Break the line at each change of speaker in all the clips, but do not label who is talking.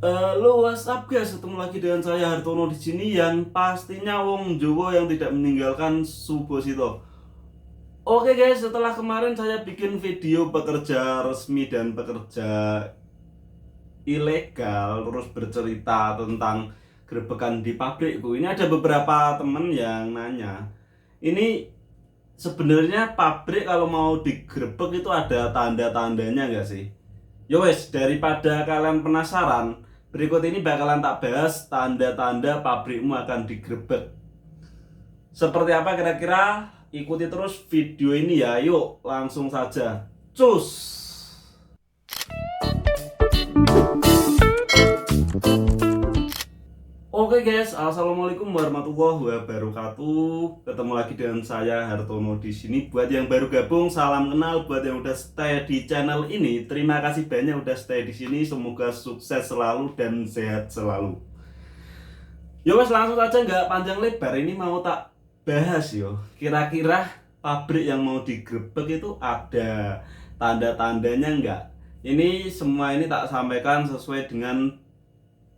Halo, WhatsApp guys, ketemu lagi dengan saya Hartono di sini yang pastinya wong Jawa yang tidak meninggalkan Subosito. Oke guys, setelah kemarin saya bikin video pekerja resmi dan pekerja ilegal, terus bercerita tentang gerebekan di pabrikku. Ini ada beberapa temen yang nanya, ini sebenarnya pabrik kalau mau digerebek itu ada tanda-tandanya nggak sih? Yo wes, daripada kalian penasaran, berikut ini bakalan tak bahas tanda-tanda pabrikmu akan digerebek. Seperti apa kira-kira? Ikuti terus video ini ya. Yuk, langsung saja. Cus. Oke guys, assalamualaikum warahmatullahi wabarakatuh. Ketemu lagi dengan saya Hartono di sini. Buat yang baru gabung, salam kenal. Buat yang udah stay di channel ini, terima kasih banyak udah stay di sini. Semoga sukses selalu dan sehat selalu. Yo wes, langsung aja nggak panjang lebar. Ini mau tak bahas yo. Kira-kira pabrik yang mau digerebek itu ada tanda-tandanya nggak? Ini semua ini tak sampaikan sesuai dengan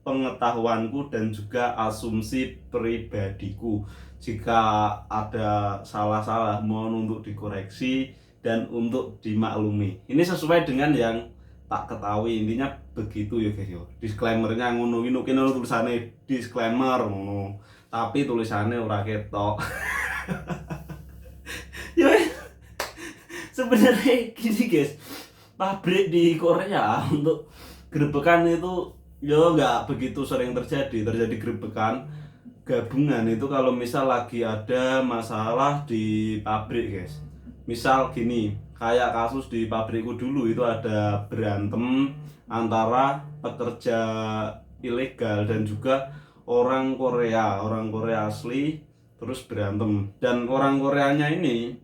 pengetahuanku dan juga asumsi pribadiku. Jika ada salah-salah mohon untuk dikoreksi dan untuk dimaklumi. Ini sesuai dengan yang tak ketahui, intinya begitu ya guys yo. Disclaimernya ngono iki kene tulisannya disclaimer ngono. Tapi tulisannya ora ketok. Ya sebenarnya gini guys. Pabrik di Korea untuk gerebekan itu yo nggak begitu sering terjadi gerebekan gabungan itu kalau misal lagi ada masalah di pabrik guys. Misal gini, kayak kasus di pabrikku dulu itu ada berantem antara pekerja ilegal dan juga orang Korea asli, terus berantem. Dan orang Koreanya ini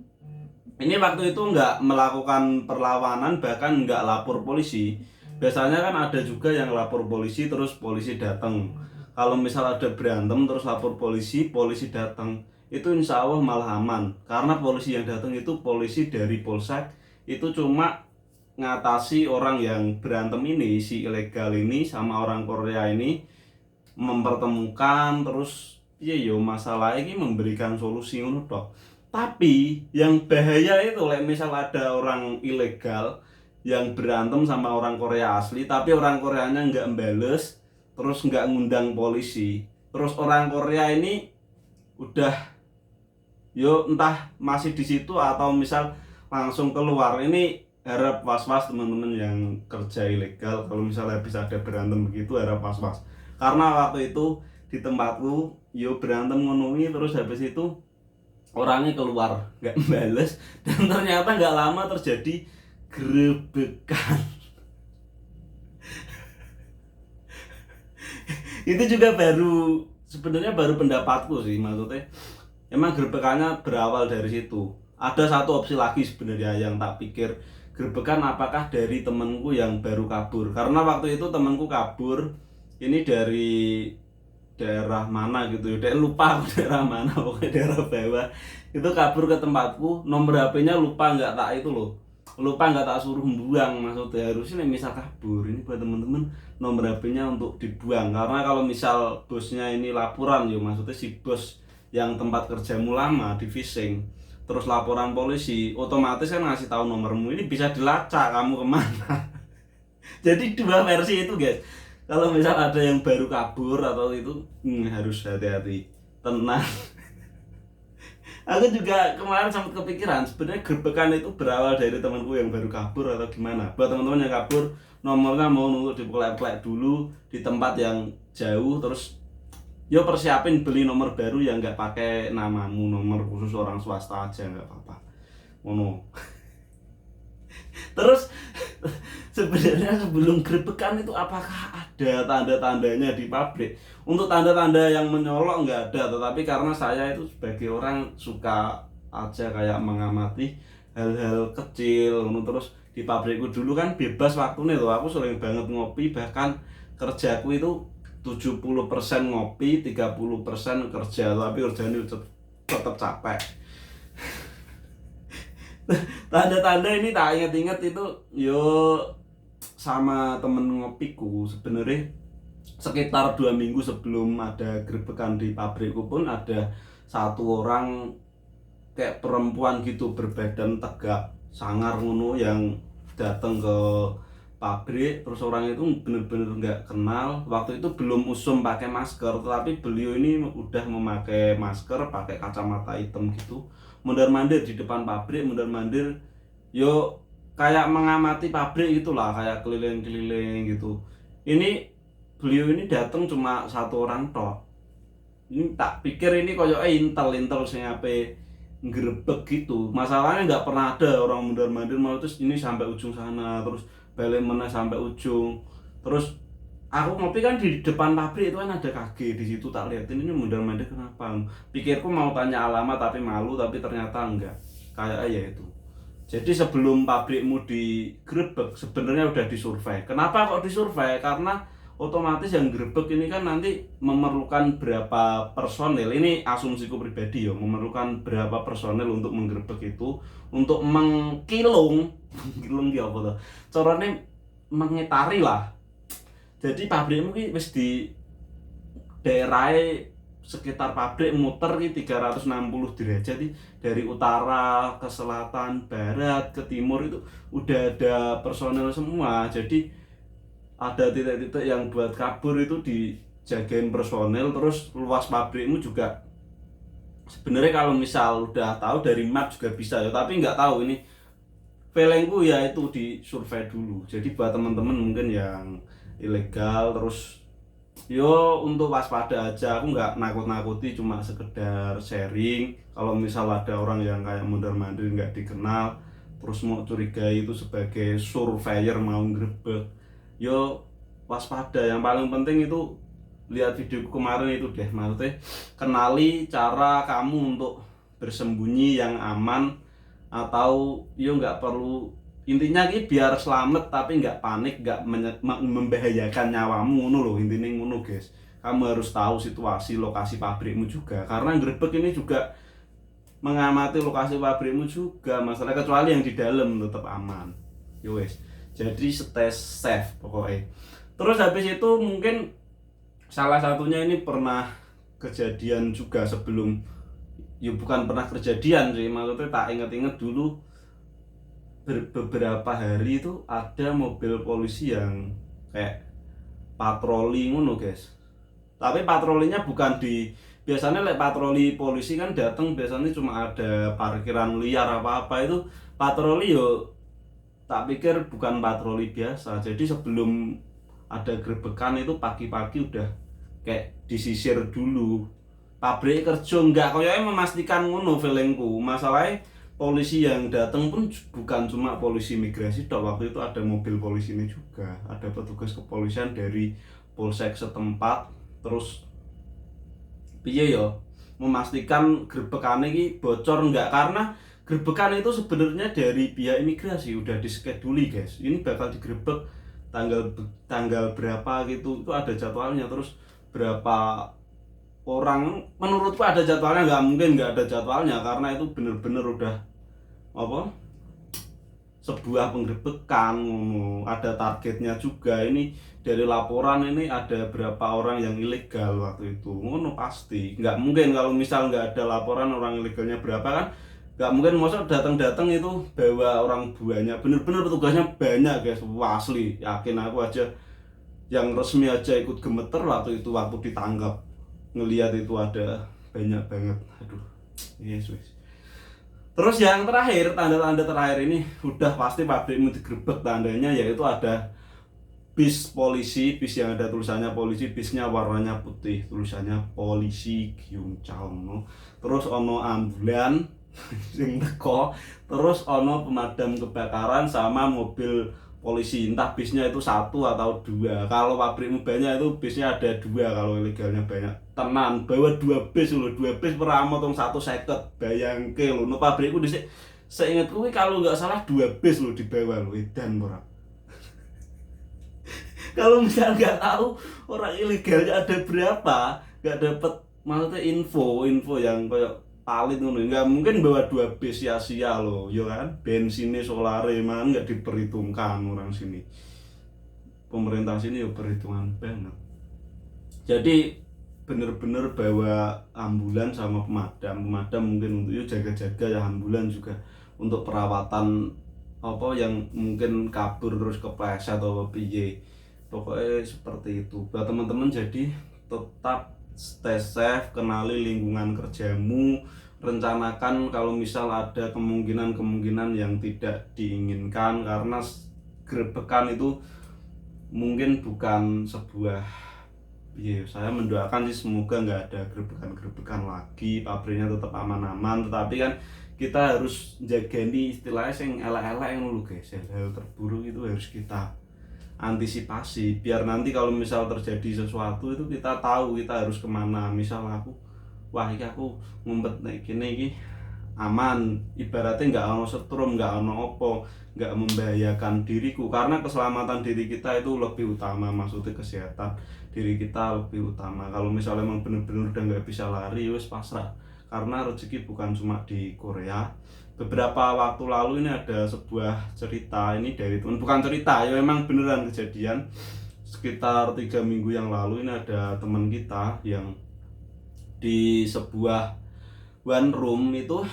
waktu itu nggak melakukan perlawanan, bahkan nggak lapor polisi. Biasanya kan ada juga yang lapor polisi terus polisi datang. Kalau misal ada berantem terus lapor polisi, polisi datang, itu insya Allah malah aman. Karena polisi yang datang itu polisi dari Polsek, itu cuma ngatasi orang yang berantem ini, si ilegal ini sama orang Korea ini, mempertemukan terus iya yo masalah ini, memberikan solusi untuk. Tapi yang bahaya itu misal ada orang ilegal yang berantem sama orang Korea asli, tapi orang Koreanya nggak mbales, terus nggak ngundang polisi, terus orang Korea ini udah yo entah masih di situ atau misal langsung keluar. Ini harap was-was teman-teman yang kerja ilegal, kalau misalnya bisa ada berantem begitu harap was-was. Karena waktu itu di tempatku yo berantem ngono terus habis itu orangnya keluar nggak bales dan ternyata nggak lama terjadi gerebekan. Itu juga sebenarnya baru pendapatku sih, maksudnya emang gerebekannya berawal dari situ. Ada satu opsi lagi sebenarnya yang tak pikir, gerebekan apakah dari temenku yang baru kabur, karena waktu itu temenku kabur ini dari daerah mana gitu ya, lupa aku daerah mana, pokoknya daerah bawah. Itu kabur ke tempatku, nomor HP-nya lupa nggak tak itu loh, lupa nggak tak suruh buang. Maksudnya harusnya misal kabur ini buat temen-temen nomor HP-nya untuk dibuang, karena kalau misal bosnya ini laporan yo, maksudnya si bos yang tempat kerjamu lama di phishing terus laporan polisi, otomatis kan ngasih tahu nomormu, ini bisa dilacak kamu kemana. Jadi dua versi itu guys. Kalau misal ada yang baru kabur atau itu harus hati-hati, tenang. Aku juga kemarin sempat kepikiran sebenarnya gerebekan itu berawal dari temanku yang baru kabur atau gimana. Buat teman-teman yang kabur, nomornya mau nunggu diplek-plek dulu di tempat yang jauh, terus yo persiapin beli nomor baru yang nggak pakai namamu, nomor khusus orang swasta aja nggak apa-apa. Ngono. Terus sebenarnya sebelum gerebekan itu apakah ada tanda-tandanya di pabrik? Untuk tanda-tanda yang menyolok nggak ada, tetapi karena saya itu sebagai orang suka aja kayak mengamati hal-hal kecil. Terus di pabrikku dulu kan bebas waktu nih tuh, aku sering banget ngopi, bahkan kerjaku itu 70% ngopi, 30% kerja, tapi kerjanya tetap capek. Tanda-tanda ini tak inget-inget itu yo sama temen ngopiku sebenarnya sekitar 2 minggu sebelum ada gerebekan di pabrikku pun ada satu orang kayak perempuan gitu berbadan tegak sangar ngono yang datang ke pabrik. Terus orang itu bener-bener nggak kenal, waktu itu belum usum pakai masker, tetapi beliau ini udah memakai masker, pakai kacamata hitam gitu, mondar-mandir di depan pabrik, mondar-mandir yo kayak mengamati pabrik gitulah, kayak keliling-keliling gitu. Ini beliau ini datang cuma satu orang tok. Ini tak pikir ini koyo intel sing ape nggerebek gitu. Masalahnya nggak pernah ada orang mondar-mandir mau, terus ini sampai ujung sana, terus balik mana sampai ujung. Terus aku ngopi kan di depan pabrik itu kan ada KG di situ, tak liatin ini mondar-mandir kenapa. Pikirku mau tanya alamat tapi malu, tapi ternyata enggak. Kayak ya itu. Jadi sebelum pabrikmu digerebek sebenarnya udah disurvei. Kenapa kok disurvei? Karena otomatis yang gerebek ini kan nanti memerlukan berapa personel. Ini asumsiku pribadi ya, memerlukan berapa personel untuk menggerebek itu, untuk mengkilung, kilung ya apa tuh? Caranya mengitari lah. Jadi pabrikmu ini wis di daerah sekitar pabrik muter ki 360 derajat nih, dari utara ke selatan, barat ke timur itu udah ada personel semua. Jadi ada titik-titik yang buat kabur itu dijagain personel. Terus luas pabrikmu juga sebenarnya kalau misal udah tahu dari map juga bisa ya, tapi nggak tahu ini feelingku ya itu di survei dulu. Jadi buat teman-teman mungkin yang ilegal terus yo untuk waspada aja, aku nggak nakut-nakuti, cuma sekedar sharing. Kalau misal ada orang yang kayak mondar-mandir nggak dikenal terus mau curigai itu sebagai surveyor mau ngrebek, yo waspada. Yang paling penting itu lihat video kemarin itu deh, maksudnya kenali cara kamu untuk bersembunyi yang aman, atau yo nggak perlu, intinya ki biar selamat tapi nggak panik, nggak membahayakan nyawamu ngono loh, intinya ngono guys. Kamu harus tahu situasi lokasi pabrikmu juga, karena grebek ini juga mengamati lokasi pabrikmu juga masalah, kecuali yang di dalam tetap aman. Yo wes, jadi stay safe pokoknya. Terus habis itu mungkin salah satunya ini pernah kejadian juga sebelum, ya bukan pernah kejadian sih, maksudnya tak inget-inget dulu beberapa hari itu ada mobil polisi yang kayak patroli ngono guys. Tapi patrolinya bukan di, biasanya patroli polisi kan datang biasanya cuma ada parkiran liar apa-apa itu patroli yo, tak pikir bukan patroli biasa. Jadi sebelum ada grebekan itu pagi-pagi udah kayak disisir dulu pabrik kerja, enggak kayaknya memastikan ngono feelingku. Masalahnya polisi yang datang pun bukan cuma polisi migrasi tok, waktu itu ada mobil polisi ini juga, ada petugas kepolisian dari polsek setempat. Terus piye yo memastikan grebekan ini bocor enggak, karena grebekan itu sebenarnya dari pihak imigrasi udah diskeduli guys, ini bakal digrebek tanggal tanggal berapa gitu, itu ada jadwalnya. Terus berapa orang, menurutku ada jadwalnya, nggak mungkin nggak ada jadwalnya, karena itu bener-bener udah apa, sebuah penggerbekan, ada targetnya juga. Ini dari laporan ini ada berapa orang yang ilegal waktu itu ngono, pasti nggak mungkin kalau misal nggak ada laporan orang ilegalnya berapa kan, nggak mungkin masa datang-datang itu bawa orang banyak, bener-bener petugasnya banyak guys. Wah, asli yakin aku aja yang resmi aja ikut gemeter waktu itu, waktu ditangkap ngelihat itu ada banyak banget. Aduh, yes. Terus yang terakhir, tanda-tanda terakhir ini udah pasti pabrikmu digerebek, tandanya yaitu ada bis polisi, bis yang ada tulisannya polisi, bisnya warnanya putih, tulisannya polisi Gyungchang. Terus ono ambulan sing teko, terus ono pemadam kebakaran sama mobil polisi, entah bisnya itu satu atau dua. Kalau pabrikmu banyak itu bisnya ada dua, kalau ilegalnya banyak tenan bawa dua bis loh, dua bis per motong 150, bayangke loh. No pabrikku disini seingatku kalau nggak salah dua bis loh dibawa loh, edan ora. Kalau misal nggak tahu orang ilegalnya ada berapa, nggak dapet maksudnya info yang kayak palit ngono, nggak mungkin bawa dua bis sia-sia loh, ya kan? Bensinnya solare man nggak diperhitungkan orang sini. Pemerintah sini ya perhitungan banget. Jadi bener-bener bawa ambulan sama pemadam mungkin untuk yuk jaga-jaga ya, ambulan juga untuk perawatan apa yang mungkin kabur terus kepleset atau piye, pokoknya seperti itu buat teman-teman. Jadi tetap stay safe, kenali lingkungan kerjamu, rencanakan kalau misal ada kemungkinan yang tidak diinginkan, karena gerebekan itu mungkin bukan sebuah, iya saya mendoakan sih semoga nggak ada gerebekan lagi, pabriknya tetap aman-aman, tetapi kan kita harus jaga nih istilahnya yang elek-elek yang dulu guys, hal terburuk itu harus kita antisipasi biar nanti kalau misal terjadi sesuatu itu kita tahu kita harus kemana. Misal aku, wah ini aku ngumpet nek kene iki aman, ibaratnya nggak ono setrum, nggak ono opo, nggak membahayakan diriku, karena keselamatan diri kita itu lebih utama, maksudnya kesehatan diri kita lebih utama. Kalau misalnya emang bener-bener udah nggak bisa lari, wes pasrah, karena rezeki bukan cuma di Korea. Beberapa waktu lalu ini ada sebuah cerita, ini dari teman, bukan cerita ya, memang beneran kejadian. Sekitar 3 minggu yang lalu ini ada teman kita yang di sebuah one room itu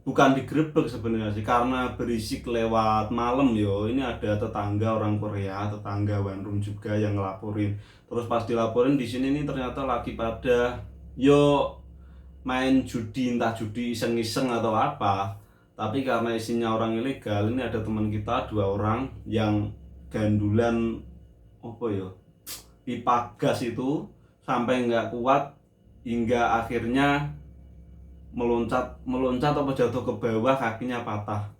bukan digerebek sebenarnya sih, karena berisik lewat malam yo. Ini ada tetangga orang Korea, tetangga one room juga yang ngelaporin. Terus pas dilaporin di sini nih ternyata lagi pada yo main judi, entah judi iseng-iseng atau apa. Tapi karena isinya orang ilegal, ini ada teman kita 2 orang yang gandulan apa yo, pipa gas itu sampai nggak kuat hingga akhirnya meloncat apa jatuh ke bawah, kakinya patah.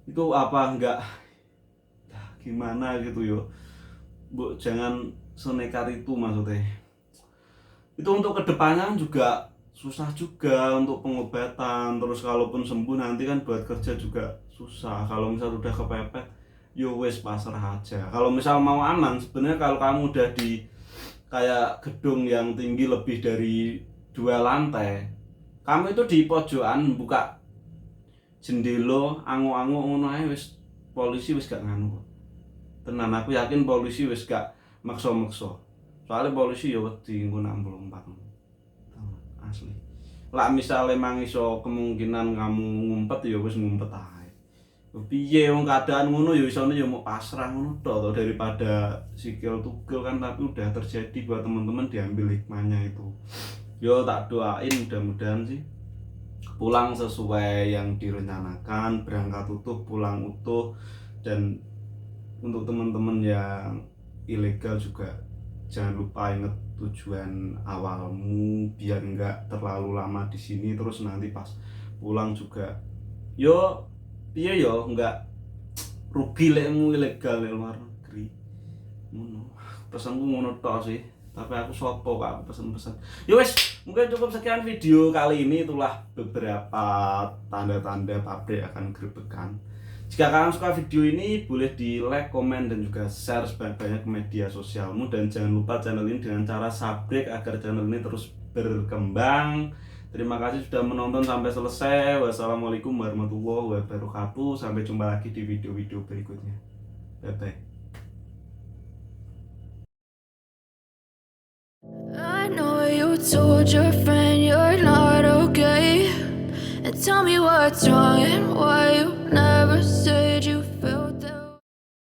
Itu apa enggak gimana gitu yo, Bu, jangan senekat itu maksudnya. Itu untuk kedepannya juga susah juga untuk pengobatan, terus kalaupun sembuh nanti kan buat kerja juga susah. Kalau misal udah kepepet yo wes pasrah aja. Kalau misal mau aman sebenarnya, kalau kamu udah di kayak gedung yang tinggi lebih dari 2 lantai, kamu itu di pojokan buka jendela angu-angu ngono ae wis polisi wis gak nganu. Tenan aku yakin polisi wis gak maksa-maksa. Soalnya polisi ya wedi engko 64. Asli. Lah misale mang iso kemungkinan kamu ngumpet ya wis ngumpet ae. Piye wong keadaan ngono ya isone ya mau pasrah ngono tok daripada sikil tugel kan. Tapi udah terjadi buat teman-teman, diambil hikmahnya itu. Yo tak doain mudah-mudahan sih pulang sesuai yang direncanakan, berangkat utuh, pulang utuh. Dan untuk teman-teman yang ilegal juga jangan lupa inget tujuan awalmu, biar enggak terlalu lama di sini, terus nanti pas pulang juga yo piye yo enggak rugi lekmu ilegal di luar negeri. Ngono. Pesanku ngono tok sih. Tapi aku sopo kak pesen-pesen. Ya wes, mungkin cukup sekian video kali ini. Itulah beberapa tanda-tanda pabrik akan gerebekan. Jika kalian suka video ini, boleh di like, komen, dan juga share sebanyak-banyak ke media sosialmu. Dan jangan lupa channel ini dengan cara subscribe agar channel ini terus berkembang. Terima kasih sudah menonton sampai selesai. Wassalamualaikum warahmatullahi wabarakatuh. Sampai jumpa lagi di video-video berikutnya. Bye bye.
I know you told your friend you're not okay, and tell me what's wrong and why you never say